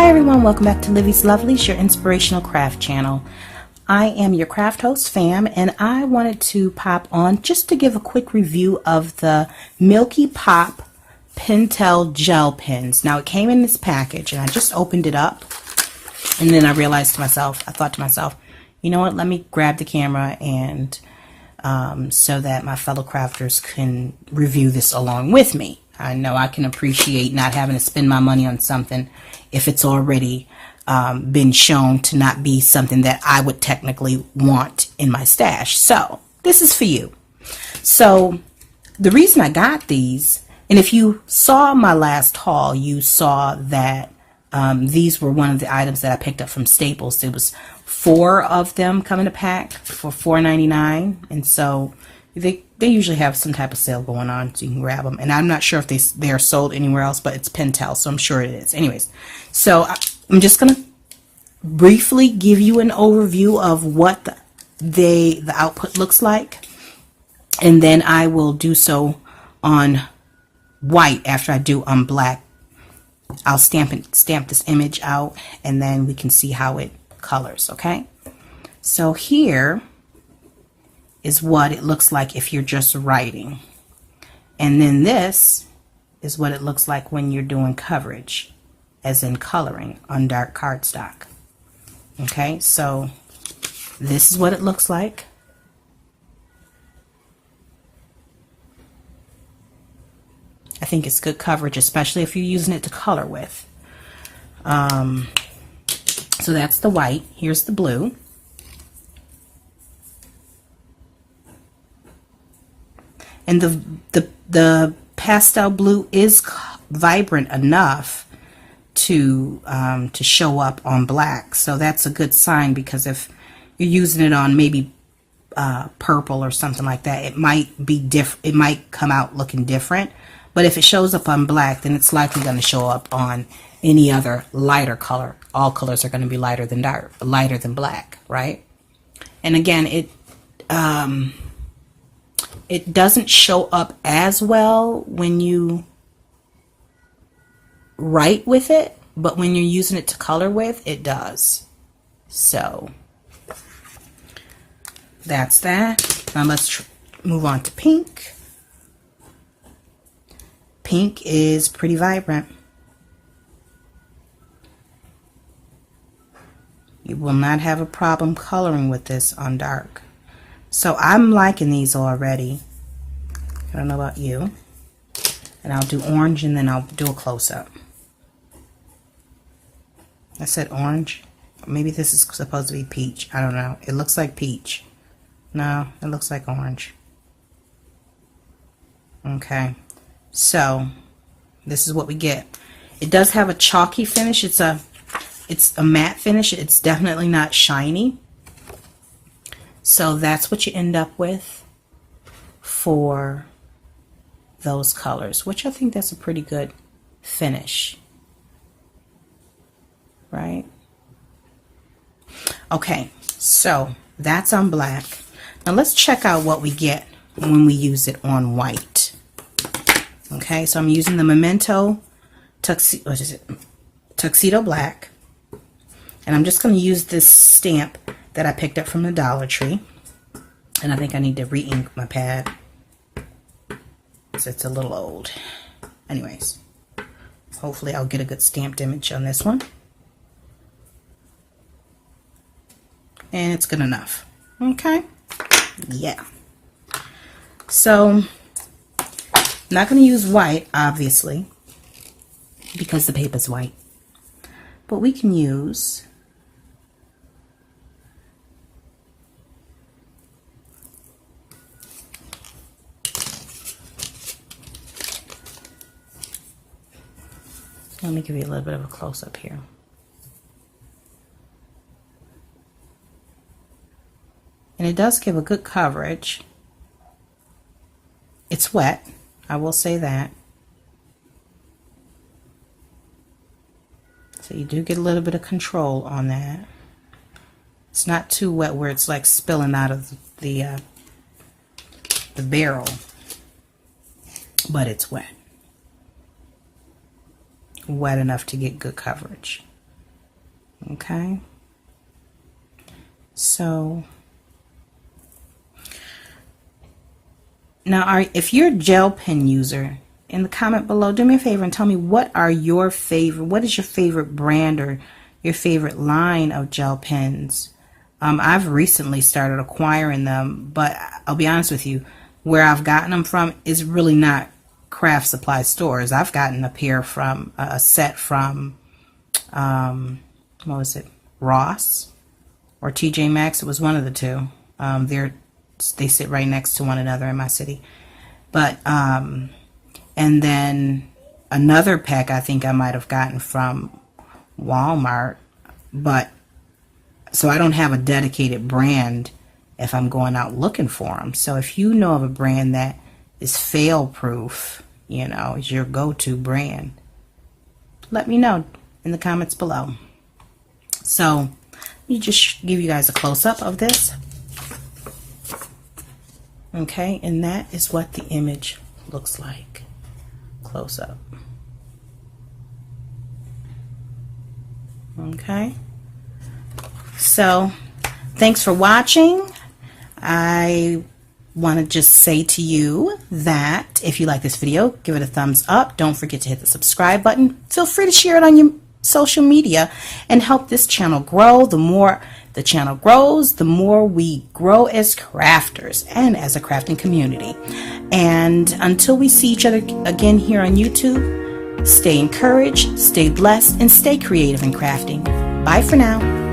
Hi everyone, welcome back to Livy's Lovelies, your inspirational craft channel. I am your craft host, Fam, and I wanted to pop on just to give a quick review of the Milky Pop Pentel gel pens. Now it came in this package and I just opened it up and then I thought to myself, you know what, let me grab the camera and so that my fellow crafters can review this along with me. I know I can appreciate not having to spend my money on something if it's already been shown to not be something that I would technically want in my stash. So this is for you. So the reason I got these, and if you saw my last haul, you saw that these were one of the items that I picked up from Staples. There was 4 of them come in a pack for $4.99, and so they usually have some type of sale going on, so you can grab them. And I'm not sure if they're sold anywhere else, but it's Pentel, so I'm sure it is. Anyways, so I'm just gonna briefly give you an overview of what the output looks like, and then I will do so on white after I do on black. I'll stamp this image out, and then we can see how it colors. Okay, so here is what it looks like if you're just writing, and then this is what it looks like when you're doing coverage, as in coloring on dark cardstock. Okay, so this is what it looks like. I think it's good coverage, especially if you're using it to color with. So that's the white. Here's the blue. And the pastel blue is vibrant enough to show up on black. So that's a good sign, because if you're using it on maybe purple or something like that, it might be it might come out looking different. But if it shows up on black, then it's likely going to show up on any other lighter color. All colors are going to be lighter than black, right? And again, it doesn't show up as well when you write with it, but when you're using it to color with, it does. So that's that. Now let's move on to pink. Pink is pretty vibrant. You will not have a problem coloring with this on dark. So I'm liking these already. I don't know about you. And I'll do orange, and then I'll do a close-up. I said orange. Maybe this is supposed to be peach. I don't know. It looks like peach. No, it looks like orange. Okay. So this is what we get. It does have a chalky finish. It's a matte finish. It's definitely not shiny. So that's what you end up with for those colors, which I think that's a pretty good finish, right? Okay, so that's on black. Now let's check out what we get when we use it on white. Okay, so I'm using the Memento Tuxedo Black, and I'm just going to use this stamp that I picked up from the Dollar Tree. And I think I need to re-ink my pad, so it's a little old. Anyways, hopefully I'll get a good stamped image on this one. And it's good enough. Okay? Yeah. So, I'm not going to use white, obviously, because the paper's white. But we can use let me give you a little bit of a close-up here. And it does give a good coverage. It's wet, I will say that. So you do get a little bit of control on that. It's not too wet where it's like spilling out of the barrel, but it's wet. Wet enough to get good coverage. Okay. So now, if you're a gel pen user, in the comment below, do me a favor and tell me what is your favorite brand or your favorite line of gel pens. I've recently started acquiring them, but I'll be honest with you, where I've gotten them from is really not craft supply stores. I've gotten a set from, what was it, Ross or TJ Maxx. It was one of the two. They sit right next to one another in my city. But, and then another pack I think I might have gotten from Walmart, but so I don't have a dedicated brand if I'm going out looking for them. So if you know of a brand that is fail proof, you know, is your go-to brand, let me know in the comments below. So let me just give you guys a close-up of this. Okay, and that is what the image looks like close up. Okay, so thanks for watching. I want to just say to you that if you like this video, give it a thumbs up. Don't forget to hit the subscribe button. Feel free to share it on your social media and help this channel grow. The more the channel grows, the more we grow as crafters and as a crafting community. And until we see each other again here on YouTube, stay encouraged, stay blessed, and stay creative in crafting. Bye for now.